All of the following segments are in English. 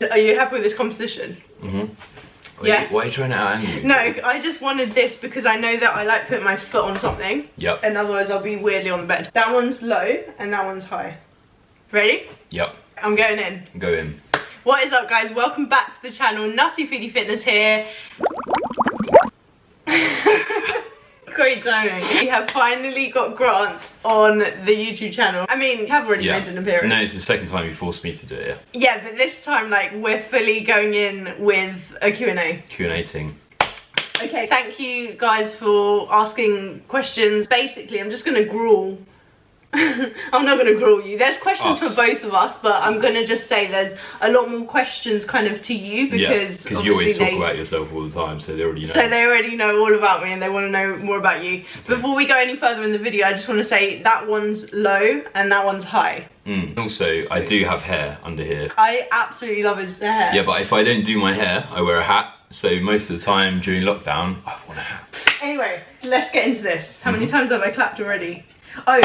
Are you happy with this composition? Yeah. Why are you trying to angle me? No, I just wanted this because I know that I like putting my foot on something. Yep. And otherwise I'll be weirdly on the bed. That one's low and that one's high. Ready? Yep. I'm going in. Go in. What is up, guys? Welcome back to the channel. Nuttyfoodiefitness here. Great timing. We have finally got Grant on the YouTube channel. I mean, you have already made an appearance. No, it's the second time you forced me to do it, yeah. Yeah, but this time, like, we're fully going in with a Q&A. Q&A thing. Okay, thank you guys for asking questions. Basically, I'm just gonna gruel. I'm not gonna gruel you. There's questions for both of us, but I'm gonna just say there's a lot more questions kind of to you because you always talk about yourself all the time, so they already know. So they already know all about me and they want to know more about you. Okay. Before we go any further in the video, I just want to say that one's low and that one's high. Also, I do have hair under here. I absolutely love his hair. Yeah, but if I don't do my hair, I wear a hat. So most of the time during lockdown, I want a hat. Anyway, let's get into this. How many times have I clapped already? Oh,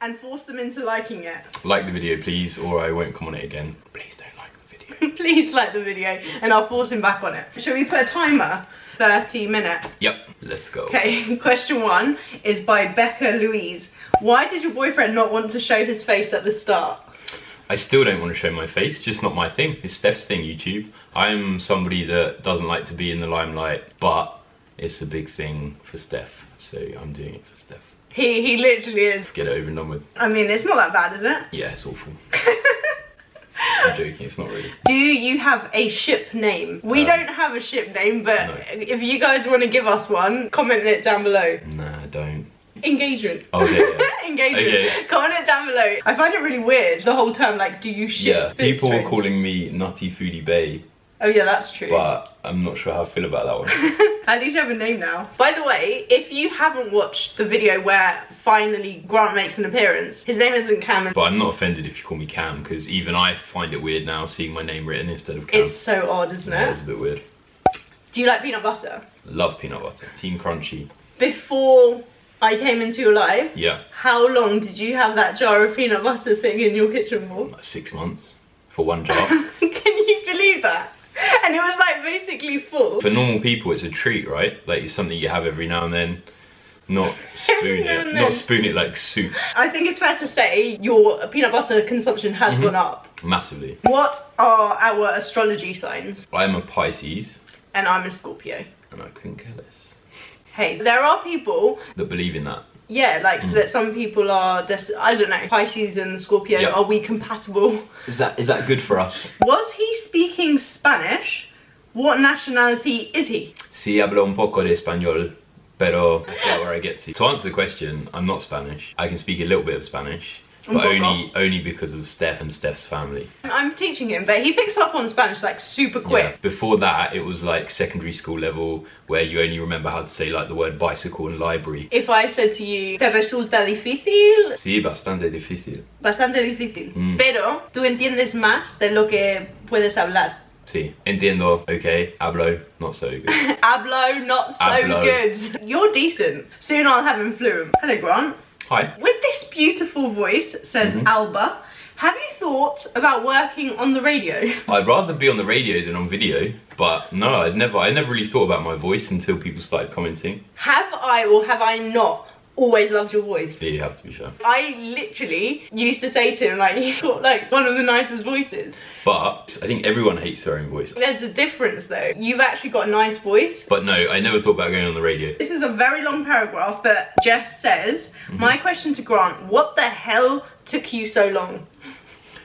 and force them into liking it. Like the video, please, or I won't come on it again. Please don't like the video. Please like the video, and I'll force him back on it. Shall we put a timer? 30-minute. Yep, let's go. Okay, question 1 is by Becca Louise. Why did your boyfriend not want to show his face at the start? I still don't want to show my face, just not my thing. It's Steph's thing, YouTube. I'm somebody that doesn't like to be in the limelight, but it's a big thing for Steph, so I'm doing it for Steph. He literally is. Get it over and done with. I mean, it's not that bad, is it? Yeah, it's awful. I'm joking, it's not really. Do you have a ship name? We don't have a ship name, but no. If you guys want to give us one, comment it down below. Nah, don't. Engagement. Oh, yeah. Engagement. Okay, yeah. Comment it down below. I find it really weird, the whole term, like, do you ship? Yeah, people are calling me Nutty Foodie Bae. Oh yeah, that's true. But I'm not sure how I feel about that one. At least you have a name now. By the way, if you haven't watched the video where finally Grant makes an appearance, his name isn't Cam. But I'm not offended if you call me Cam, because even I find it weird now seeing my name written instead of Cam. It's so odd, isn't it? Yeah, it's a bit weird. Do you like peanut butter? Love peanut butter. Team Crunchy. Before I came into your life, yeah. How long did you have that jar of peanut butter sitting in your kitchen for? Like 6 months for one jar. Can you believe that? And it was like basically full. For normal people it's a treat, right? Like it's something you have every now and then. Not spoon it. Not spoon it like soup. I think it's fair to say your peanut butter consumption has gone up. Massively. What are our astrology signs? I'm a Pisces. And I'm a Scorpio. And I couldn't care less. Hey, there are people that believe in that. Yeah, like that some people are I don't know, Pisces and Scorpio, are we compatible? Is that good for us? Was he speaking Spanish? What nationality is he? Sí, hablo un poco de español, pero that's about where I get to. To answer the question, I'm not Spanish. I can speak a little bit of Spanish, but only because of Steph and Steph's family. I'm teaching him, but he picks up on Spanish like super quick. Yeah. Before that, it was like secondary school level where you only remember how to say like the word bicycle and library. If I said to you, ¿te resulta difícil? Sí, bastante difícil. Bastante difícil. Pero tú entiendes más de lo que puedes hablar. Sí, entiendo, okay. Hablo, not so good. Hablo, not so good. You're decent. Soon I'll have him fluent. Hello, Grant. Hi. With this beautiful voice, says Alba, have you thought about working on the radio? I'd rather be on the radio than on video, but no, I never really thought about my voice until people started commenting. Have I or have I not always loved your voice? Yeah, you have to be sure. I literally used to say to him, like, you've got like one of the nicest voices. But I think everyone hates their own voice. There's a difference though. You've actually got a nice voice. But no, I never thought about going on the radio. This is a very long paragraph, but Jess says, my question to Grant, what the hell took you so long?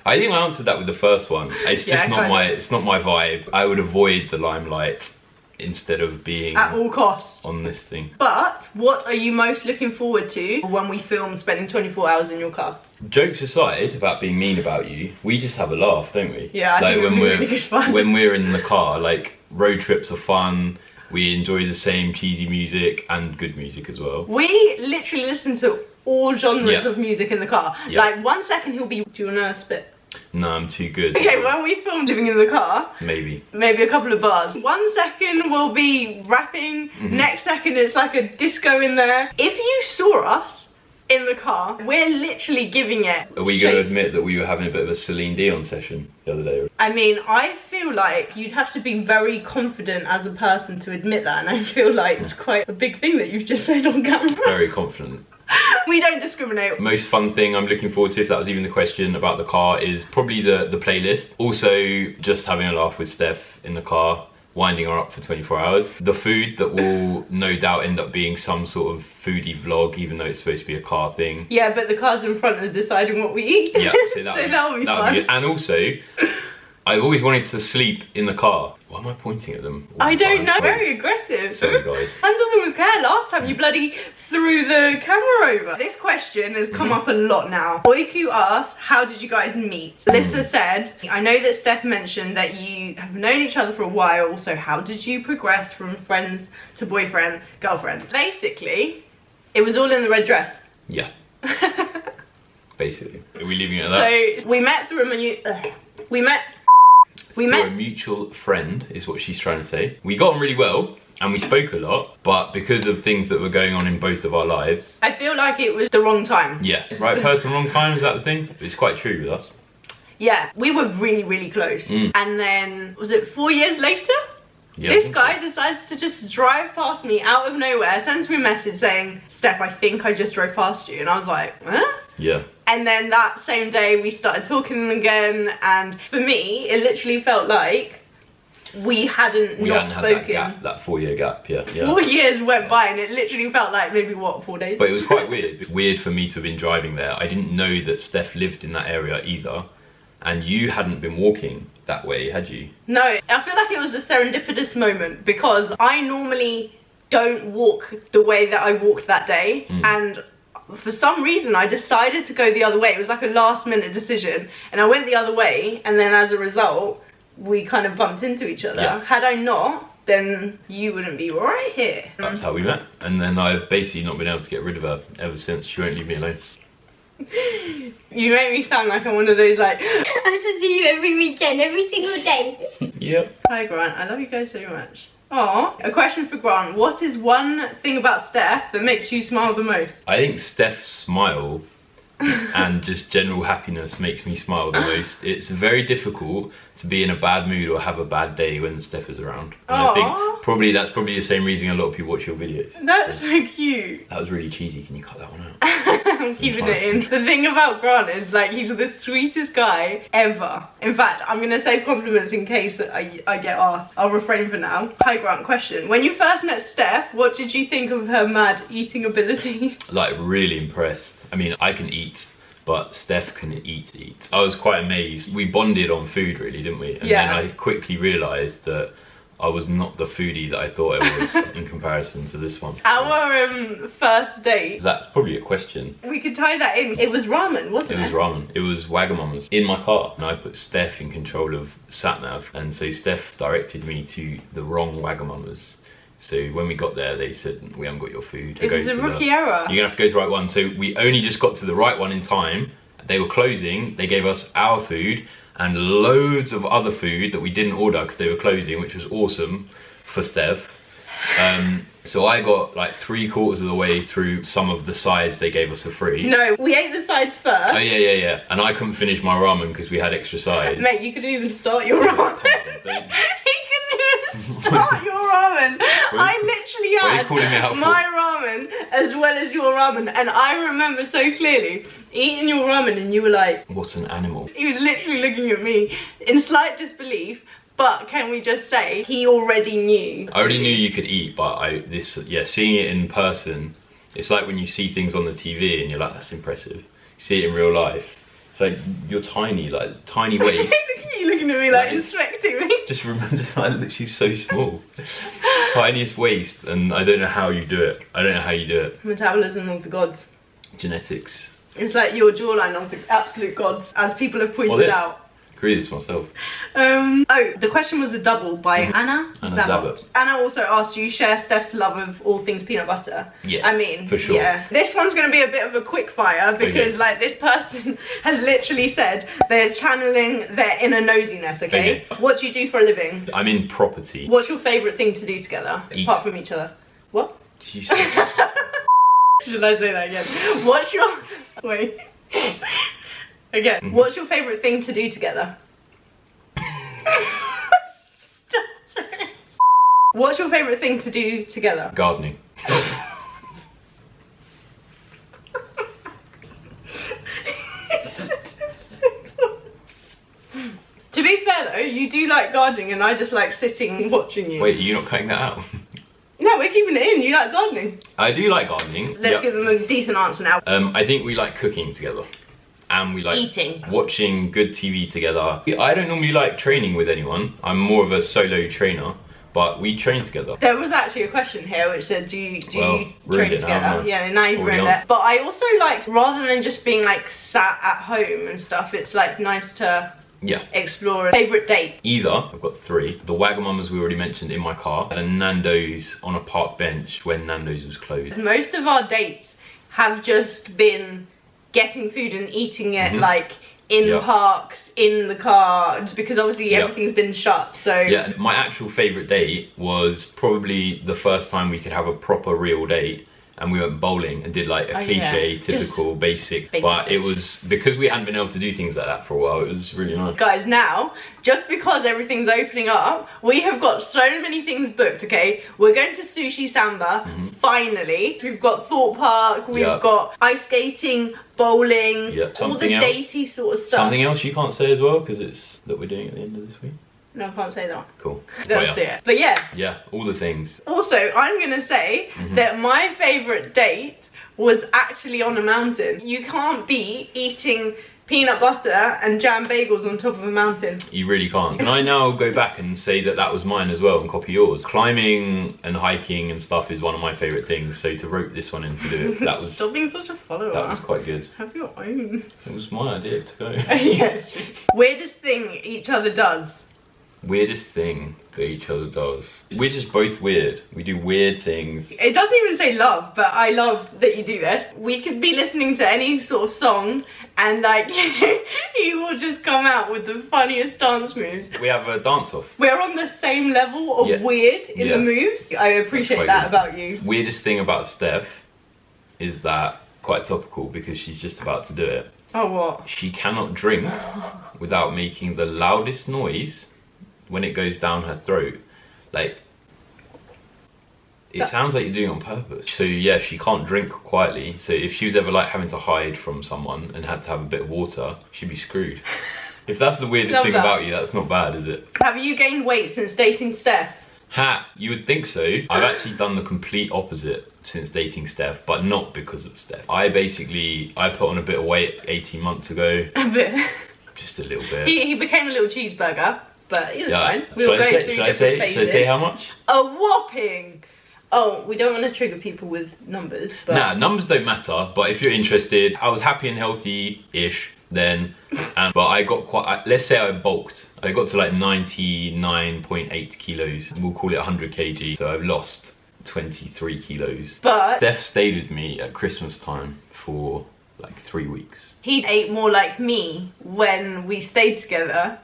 I think I answered that with the first one. It's just not my vibe. I would avoid the limelight instead of being at all costs on this thing. But what are you most looking forward to when we film spending 24 hours in your car? Jokes aside about being mean about you, we just have a laugh, don't we? Yeah, I think when we're really good fun. When we're in the car, like road trips are fun. We enjoy the same cheesy music and good music as well. We literally listen to all genres of music in the car. Like 1 second he'll be, do you wanna spit? No, I'm too good. Okay, when we film living in the car, maybe a couple of bars. 1 second we'll be rapping, next second it's like a disco in there. If you saw us in the car. We're literally giving it Are we going to admit that we were having a bit of a Celine Dion session the other day? I mean, I feel like you'd have to be very confident as a person to admit that, and I feel like it's quite a big thing that you've just said on camera. Very confident. We don't discriminate. Most fun thing I'm looking forward to, if that was even the question about the car, is probably the playlist. Also, just having a laugh with Steph in the car, winding her up for 24 hours. The food that will no doubt end up being some sort of foodie vlog, even though it's supposed to be a car thing. Yeah, but the cars in front are deciding what we eat. Yeah, so that'll be fun. And also, I've always wanted to sleep in the car. Why am I pointing at them? I don't know. Very aggressive. Sorry, guys. Handle them with care. Last time you bloody threw the camera over. This question has come up a lot now. Oiku asked, how did you guys meet? Alyssa said, I know that Steph mentioned that you have known each other for a while, so how did you progress from friends to boyfriend, girlfriend? Basically, it was all in the red dress. Yeah. Basically. Are we leaving it at that? So, we met through a mutual friend, is what she's trying to say. We got on really well, and we spoke a lot, but because of things that were going on in both of our lives... I feel like it was the wrong time. Yeah, right person, wrong time, is that the thing? It's quite true with us. Yeah, we were really, really close. And then, was it 4 years later? Yeah, this guy decides to just drive past me out of nowhere, sends me a message saying, Steph, I think I just drove past you. And I was like, huh? Yeah. And then that same day we started talking again, and for me it literally felt like we hadn't spoken. That 4 year gap, yeah. 4 years went by and it literally felt like maybe, what, 4 days? But it was quite weird. Weird for me to have been driving there. I didn't know that Steph lived in that area either, and you hadn't been walking that way, had you? No, I feel like it was a serendipitous moment because I normally don't walk the way that I walked that day, and for some reason I decided to go the other way. It was like a last minute decision, and I went the other way, and then as a result we kind of bumped into each other. Yeah. Had I not, then you wouldn't be right here. That's how we met, and then I've basically not been able to get rid of her ever since. She won't leave me alone. You make me sound like I'm one of those like I have to see you every weekend, every single day. Yep. Hi Grant, I love you guys so much. Aw, a question for Grant. What is one thing about Steph that makes you smile the most? I think Steph's smile and just general happiness makes me smile the most. It's very difficult to be in a bad mood or have a bad day when Steph is around. And I think that's probably the same reason a lot of people watch your videos. That's so cute. That was really cheesy. Can you cut that one out? I'm keeping it in. The thing about Grant is like he's the sweetest guy ever. In fact, I'm gonna save compliments in case I get asked. I'll refrain for now. Hi Grant, question. When you first met Steph, what did you think of her mad eating abilities? Like really impressed. I mean, I can eat, but Steph can eat. I was quite amazed. We bonded on food really, didn't we? And then I quickly realised that I was not the foodie that I thought I was in comparison to this one. Our first date. That's probably a question. We could tie that in. It was ramen, wasn't it? It was ramen. It was Wagamama's in my car. And I put Steph in control of sat-nav. And so Steph directed me to the wrong Wagamama's. So when we got there, they said, we haven't got your food. It was a rookie error. You're gonna have to go to the right one. So we only just got to the right one in time. They were closing. They gave us our food and loads of other food that we didn't order because they were closing, which was awesome for Steph. So I got like 3/4 of the way through some of the sides they gave us for free. No, we ate the sides first. Oh yeah. And I couldn't finish my ramen because we had extra sides. Mate, you couldn't even start your ramen. He couldn't even start your ramen. I literally had my ramen as well as your ramen, and I remember so clearly eating your ramen and you were like, what an animal. He was literally looking at me in slight disbelief. But can we just say, he already knew. I already knew you could eat, but seeing it in person, it's like when you see things on the TV and you're like, that's impressive. You see it in real life. It's like, you're tiny, like, tiny waist. You're looking at me like inspecting me. Just remember, like, she's so small. Tiniest waist, and I don't know how you do it. Metabolism of the gods. Genetics. It's like your jawline of the absolute gods, as people have pointed out. Agree this myself. The question was a double by Anna Zabot. Anna also asked, do you share Steph's love of all things peanut butter? Yeah, I mean, for sure. Yeah. This one's going to be a bit of a quick fire because like this person has literally said they're channeling their inner nosiness, okay? What do you do for a living? I'm in property. What's your favourite thing to do together? Eat. Apart from each other? What? Did you say Should I say that again? What's your... Wait. Again. What's your favourite thing to do together? What's your favourite thing to do together? Gardening. To be fair though, you do like gardening and I just like sitting and watching you. Wait, are you not cutting that out? No, we're keeping it in. You like gardening? I do like gardening. Let's give them a decent answer now. I think we like cooking together. And we like eating. Watching good TV together. I don't normally like training with anyone. I'm more of a solo trainer, but we train together. There was actually a question here which said, do you train together? Yeah, now you've ruined it. But I also like, rather than just being like sat at home and stuff, it's like nice to explore. A favourite date? Either, I've got 3. The Wagamama's we already mentioned in my car, and a Nando's on a park bench when Nando's was closed. Most of our dates have just been getting food and eating it like in parks, in the car, just because obviously everything's been shut, so... Yeah, my actual favourite date was probably the first time we could have a proper real date, and we went bowling and did like a cliche, typical, basic, but it was, because we hadn't been able to do things like that for a while, it was really nice. Guys, now, just because everything's opening up, we have got so many things booked, okay? We're going to Sushi Samba, finally. We've got Thought Park, we've got ice skating, bowling, all the datey sort of stuff. Something else you can't say as well, because it's that we're doing at the end of this week? No, I can't say that. Cool. Don't see it. But yeah. Yeah, all the things. Also, I'm going to say that my favourite date was actually on a mountain. You can't be eating peanut butter and jam bagels on top of a mountain. You really can't. Can I now go back and say that that was mine as well and copy yours? Climbing and hiking and stuff is one of my favourite things, so to rope this one in to do it, that was... Stop being such a follower. That was quite good. Have your own. It was my idea to go. Yes. Weirdest thing each other does? Weirdest thing that each other does. We're just both weird. We do weird things. It doesn't even say love, but I love that you do this. We could be listening to any sort of song and like he will just come out with the funniest dance moves. We have a dance off. We're on the same level of weird in the moves. I appreciate that about you. Weirdest thing about Steph is that, quite topical because she's just about to do it. Oh, what? She cannot drink without making the loudest noise when it goes down her throat. Like, it sounds like you're doing it on purpose. So yeah, she can't drink quietly. So if she was ever like having to hide from someone and had to have a bit of water, she'd be screwed. If that's the weirdest thing about you, that's not bad, is it? Have you gained weight since dating Steph? Ha, you would think so. I've actually done the complete opposite since dating Steph, but not because of Steph. I put on a bit of weight 18 months ago. A bit? Just a little bit. He became a little cheeseburger. But it's fine. We'll go through different phases. Should I say how much? A whopping! Oh, we don't want to trigger people with numbers. But... Nah, numbers don't matter. But if you're interested, I was happy and healthy-ish then. But I got quite, let's say I bulked. I got to like 99.8 kilos. We'll call it 100 kg. So I've lost 23 kilos. But Steph stayed with me at Christmas time for like 3 weeks. He ate more like me when we stayed together.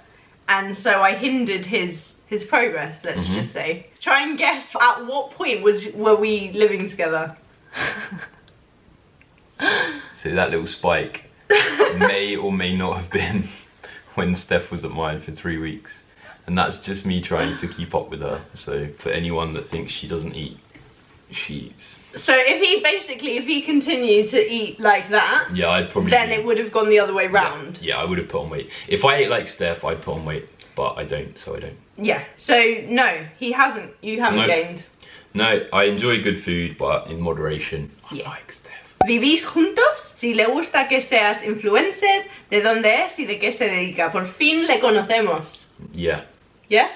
And so I hindered his progress, let's just say. Try and guess at what point were we living together? So that little spike may or may not have been when Steph was at mine for 3 weeks. And that's just me trying to keep up with her. So for anyone that thinks she doesn't eat, she eats. So if he continued to eat like that, yeah, I'd probably it would have gone the other way round. Yeah, I would have put on weight. If I ate like Steph, I'd put on weight, but I don't, so I don't. Yeah, so no, he hasn't. You haven't gained. No, I enjoy good food, but in moderation. I like Steph. ¿Vivís juntos? Si le gusta que seas influencer, ¿de dónde es y de qué se dedica? Por fin le conocemos. Yeah. Yeah?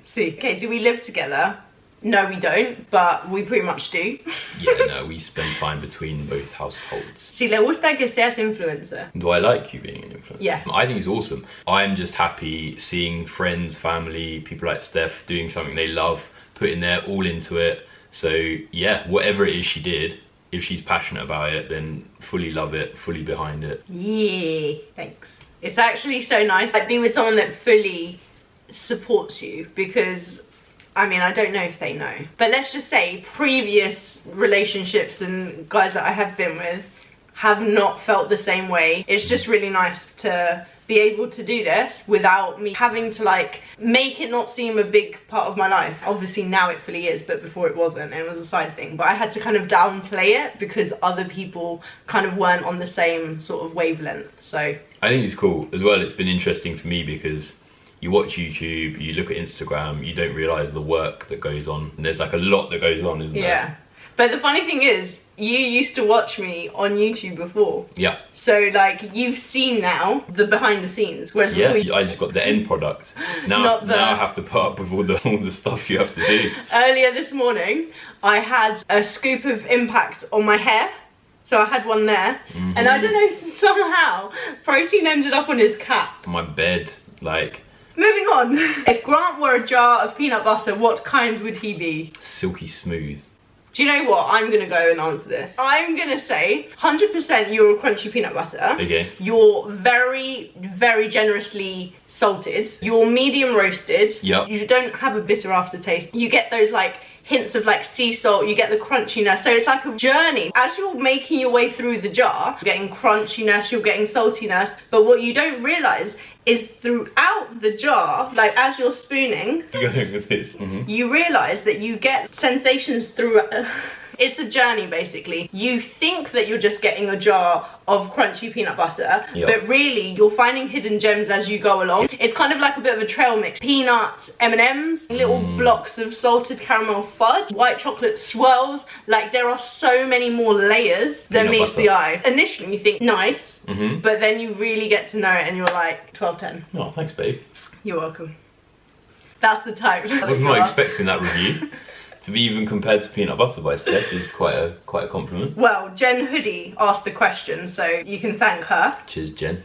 Sí. Okay, do we live together? No, we don't, but we pretty much do. Yeah, no, we spend time between both households. Si le gusta que seas influencer. Do I like you being an influencer? Yeah. I think it's awesome. I'm just happy seeing friends, family, people like Steph doing something they love, putting their all into it. So yeah, whatever it is she did, if she's passionate about it, then fully love it, fully behind it. Yeah, thanks. It's actually so nice to be with someone that fully supports you, because I mean, I don't know if they know, but let's just say previous relationships and guys that I have been with have not felt the same way. It's just really nice to be able to do this without me having to like make it not seem a big part of my life. Obviously now it fully is, but before it wasn't, and it was a side thing. But I had to kind of downplay it because other people kind of weren't on the same sort of wavelength. So I think it's cool as well. It's been interesting for me because you watch YouTube, you look at Instagram, you don't realise the work that goes on. And there's like a lot that goes on, isn't there? Yeah. But the funny thing is, you used to watch me on YouTube before. Yeah. So like you've seen now the behind the scenes. Whereas before I just got the end product. Now I have to put up with all the stuff you have to do. Earlier this morning, I had a scoop of impact on my hair. So I had one there. And I don't know, somehow, protein ended up on his cap. My bed, like... Moving on. If Grant were a jar of peanut butter, what kind would he be? Silky smooth. Do you know what? I'm gonna go and answer this. I'm gonna say 100% you're a crunchy peanut butter. Okay. You're very, very generously salted. You're medium roasted. Yep. You don't have a bitter aftertaste. You get those like hints of like sea salt, you get the crunchiness. So it's like a journey. As you're making your way through the jar, you're getting crunchiness, you're getting saltiness. But what you don't realise is throughout the jar, like as you're spooning, going with this. you realise that you get sensations through. It's a journey basically. You think that you're just getting a jar of crunchy peanut butter, but really you're finding hidden gems as you go along. It's kind of like a bit of a trail mix. Peanuts, M&Ms, little blocks of salted caramel fudge, white chocolate swirls. Like there are so many more layers than meets the eye. Initially you think nice, but then you really get to know it and you're like 12/10. Oh, thanks babe. You're welcome. That's the type. I was not expecting that review. To be even compared to peanut butter by Steph is quite a compliment. Well, Jen Hoodie asked the question, so you can thank her. Cheers, Jen.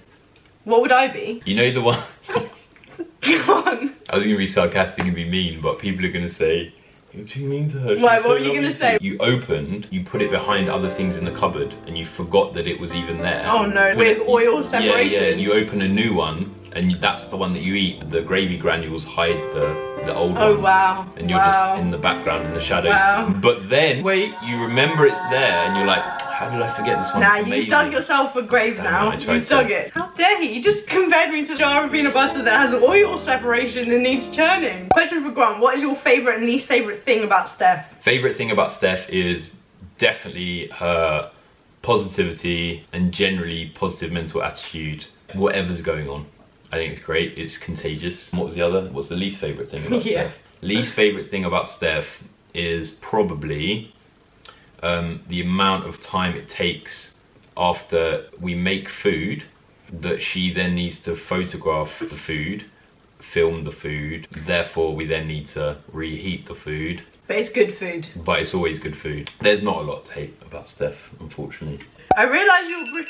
What would I be? You know the one... Go on. I was going to be sarcastic and be mean, but people are going to say, you're too mean to her. Why, what were you going to say? You opened, you put it behind other things in the cupboard, and you forgot that it was even there. Oh no, with oil separation. Yeah, and you open a new one, and that's the one that you eat. The gravy granules hide the old one. Oh wow. And you're just in the background in the shadows. Wow. But then, wait, you remember it's there, and you're like, how did I forget this one? Nah, you've dug yourself a grave now. You've dug it. How dare he? You just compared me to a jar of peanut butter that has oil separation and needs churning. Question for Grant, what is your favourite and least favourite thing about Steph? Favourite thing about Steph is definitely her positivity and generally positive mental attitude, whatever's going on. I think it's great, it's contagious. What was the other? What's the least favourite thing about Steph? Least favourite thing about Steph is probably the amount of time it takes after we make food that she then needs to photograph the food, film the food, therefore we then need to reheat the food. But it's good food. But it's always good food. There's not a lot to hate about Steph, unfortunately. I realise you're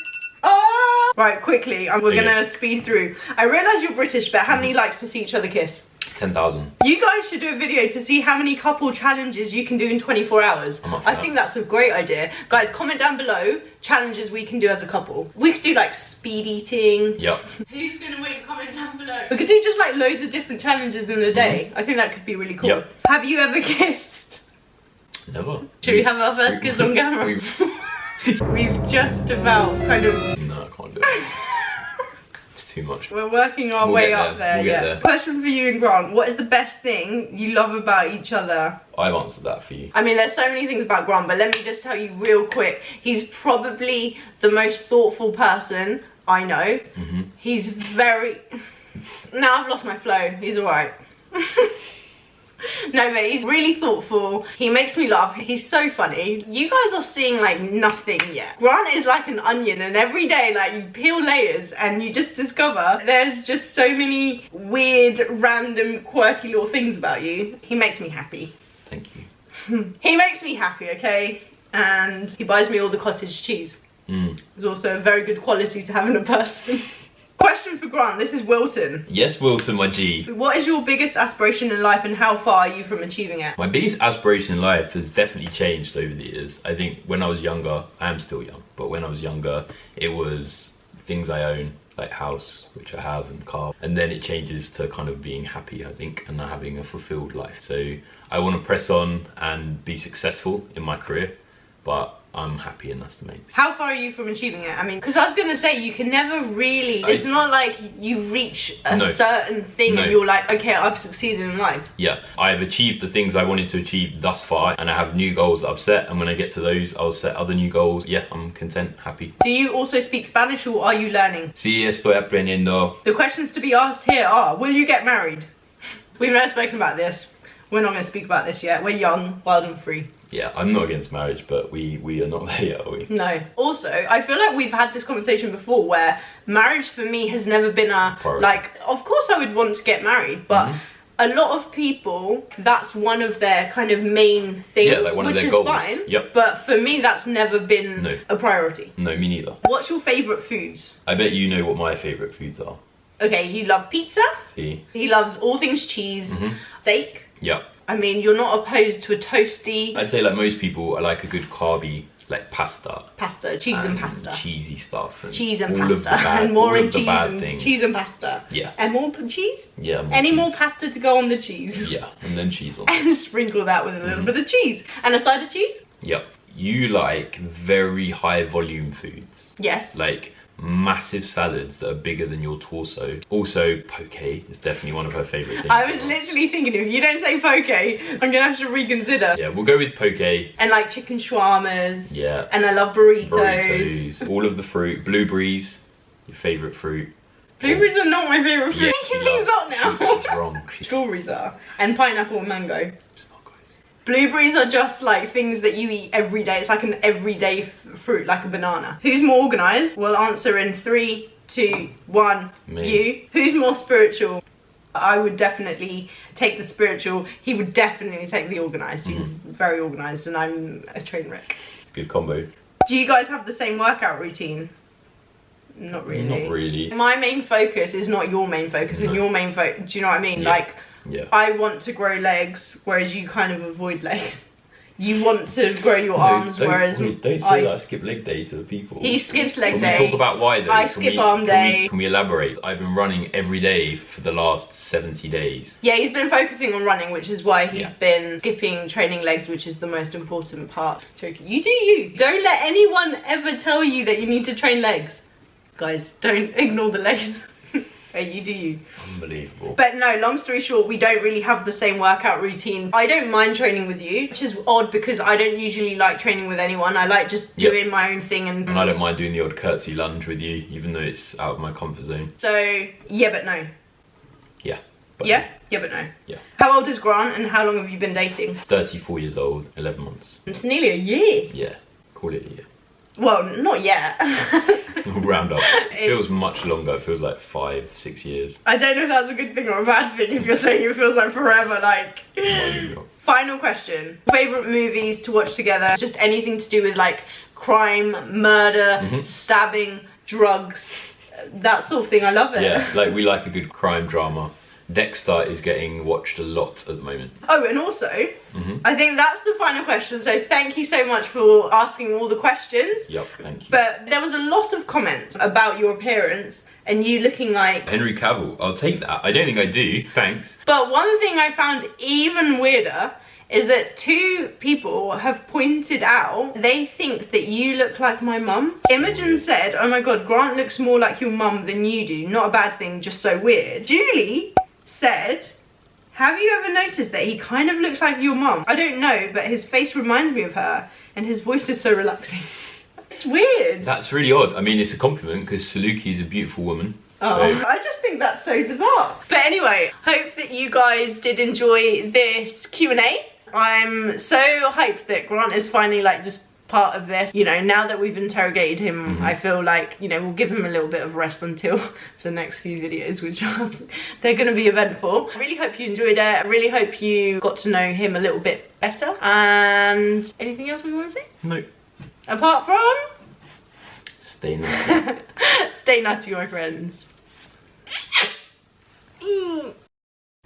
oh! Right, quickly, we're gonna speed through. I realise you're British, but how many likes to see each other kiss? 10,000. You guys should do a video to see how many couple challenges you can do in 24 hours. I think that's a great idea. Guys, comment down below challenges we can do as a couple. We could do like speed eating. Yep. Who's gonna win? Comment down below. We could do just like loads of different challenges in a day. I think that could be really cool. Yep. Have you ever kissed? Never. Should we have our first kiss on camera? We've just about kind of... No, I can't do it. It's too much. We're working our way up there. We'll get there. Question for you and Grant. What is the best thing you love about each other? I've answered that for you. I mean, there's so many things about Grant, but let me just tell you real quick. He's probably the most thoughtful person I know. He's very... Now I've lost my flow. He's alright. No, but he's really thoughtful. He makes me laugh. He's so funny. You guys are seeing like nothing yet. Grant is like an onion, and every day like you peel layers and you just discover there's just so many weird, random, quirky little things about you. He makes me happy. Thank you. He makes me happy, okay? And he buys me all the cottage cheese. It's also a very good quality to have in a person. Question for Grant, this is Wilton. Yes, Wilton, my G. What is your biggest aspiration in life and how far are you from achieving it? My biggest aspiration in life has definitely changed over the years. I think when I was younger, I am still young, but when I was younger, it was things I own. like house, which I have, and car, and then it changes to kind of being happy, I think, and having a fulfilled life. So I want to press on and be successful in my career, but I'm happy, and that's the main thing. How far are you from achieving it? I mean, because I was going to say, you can never really, it's not like you reach a certain thing and you're like, okay, I've succeeded in life. Yeah, I've achieved the things I wanted to achieve thus far, and I have new goals that I've set, and when I get to those, I'll set other new goals. Yeah, I'm content, happy. Do you also speak Spanish, or are you learning? Sí, estoy aprendiendo. The questions to be asked here are, will you get married? We've never spoken about this. We're not going to speak about this yet. We're young, wild and free. Yeah, I'm not against marriage, but we are not there yet, are we? No. Also, I feel like we've had this conversation before where marriage for me has never been a priority. Like, of course I would want to get married, but a lot of people, that's one of their kind of main things, yeah, like one which of their is goals. fine. Yep. But for me, that's never been a priority. No, me neither. What's your favourite foods? I bet you know what my favourite foods are. Okay, you love pizza. See? He loves all things cheese. Steak. Yep. I mean, you're not opposed to a toasty. I'd say like most people, I like a good carby, like pasta. Pasta, cheese and pasta. Cheesy stuff. And cheese and pasta. And more in cheese and pasta. Yeah. And more cheese? Yeah, more Any cheese. more pasta to go on the cheese? Yeah, and then cheese on. And sprinkle that with a little bit of cheese. And a side of cheese? Yep. You like very high volume foods. Yes. Like massive salads that are bigger than your torso. Also, poke is definitely one of her favourite things. I was literally thinking, if you don't say poke, I'm gonna have to reconsider. Yeah, we'll go with poke. And like chicken shawarmas. Yeah. And I love burritos. Burritos. All of the fruit. Blueberries, your favourite fruit. Blueberries are not my favourite fruit. Yeah, Making things up now. She's wrong. Strawberries are. And pineapple and mango. It's not, guys. Blueberries are just like things that you eat every day. It's like an everyday fruit, like a banana. Who's more organised? We'll answer in 3, 2, 1. Me. You. Who's more spiritual? I would definitely take the spiritual. He would definitely take the organised. He's very organised, and I'm a train wreck. Good combo. Do you guys have the same workout routine? Not really. Not really. My main focus is not your main focus, and your main focus. Do you know what I mean? Yeah. Like, yeah. I want to grow legs, whereas you kind of avoid legs. You want to grow your arms, whereas don't say that I skip leg day to the people. He skips leg Can day. we talk about why though? I skip arm day. Can we elaborate? I've been running every day for the last 70 days. Yeah, he's been focusing on running, which is why he's been skipping training legs, which is the most important part. You do you. Don't let anyone ever tell you that you need to train legs. Guys, don't ignore the legs. Hey, you do you. Unbelievable. But no, long story short, we don't really have the same workout routine. I don't mind training with you, which is odd because I don't usually like training with anyone. I like just doing my own thing. And I don't mind doing the odd curtsy lunge with you, even though it's out of my comfort zone. So, yeah, but no. Yeah. But yeah? Yeah, but no. Yeah. How old is Grant and how long have you been dating? 34 years old, 11 months. It's nearly a year. Yeah, call it a year. Well, not yet. Round up. It feels much longer. It feels like 5, 6 years. I don't know if that's a good thing or a bad thing if you're saying it feels like forever, like. Final question. Favourite movies to watch together? Just anything to do with like crime, murder, stabbing, drugs, that sort of thing. I love it. Yeah, like we like a good crime drama. Dexter is getting watched a lot at the moment. Oh, and also, I think that's the final question. So thank you so much for asking all the questions. Yep, thank you. But there was a lot of comments about your appearance and you looking like Henry Cavill. I'll take that. I don't think I do. Thanks. But one thing I found even weirder is that 2 people have pointed out they think that you look like my mum. Imogen said, oh my god, Grant looks more like your mum than you do. Not a bad thing, just so weird. Julie said, have you ever noticed that he kind of looks like your mum? I don't know, but his face reminds me of her and his voice is so relaxing. It's weird. That's really odd. I mean, it's a compliment because Saluki is a beautiful woman. Oh, so. I just think that's so bizarre. But anyway, hope that you guys did enjoy this Q&A. I'm so hyped that Grant is finally like just part of this. You know, now that we've interrogated him, I feel like, you know, we'll give him a little bit of rest until the next few videos, which they're going to be eventful. I really hope you enjoyed it. I really hope you got to know him a little bit better. And anything else we want to say? No. Apart from? Stay nutty. Stay nutty, my friends. If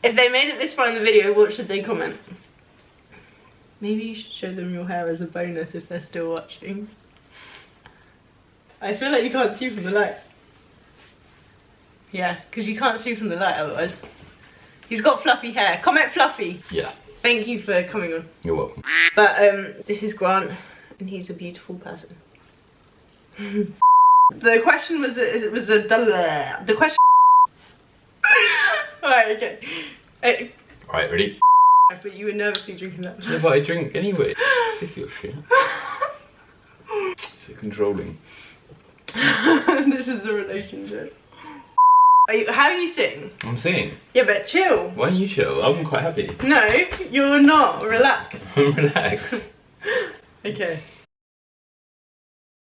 they made it this far in the video, what should they comment? Maybe you should show them your hair as a bonus if they're still watching. I feel like you can't see from the light. Yeah, because you can't see from the light otherwise. He's got fluffy hair. Comment fluffy. Yeah. Thank you for coming on. You're welcome. But this is Grant, and he's a beautiful person. The question was the question. Alright, okay. Alright, ready? But you were nervously drinking that. Yeah, but I drink anyway. Sick of your shit. So controlling. This is the relationship. How are you sitting? I'm sitting. Yeah, but chill. Why don't you chill? I'm quite happy. No, you're not. Relax. I'm relaxed. Okay.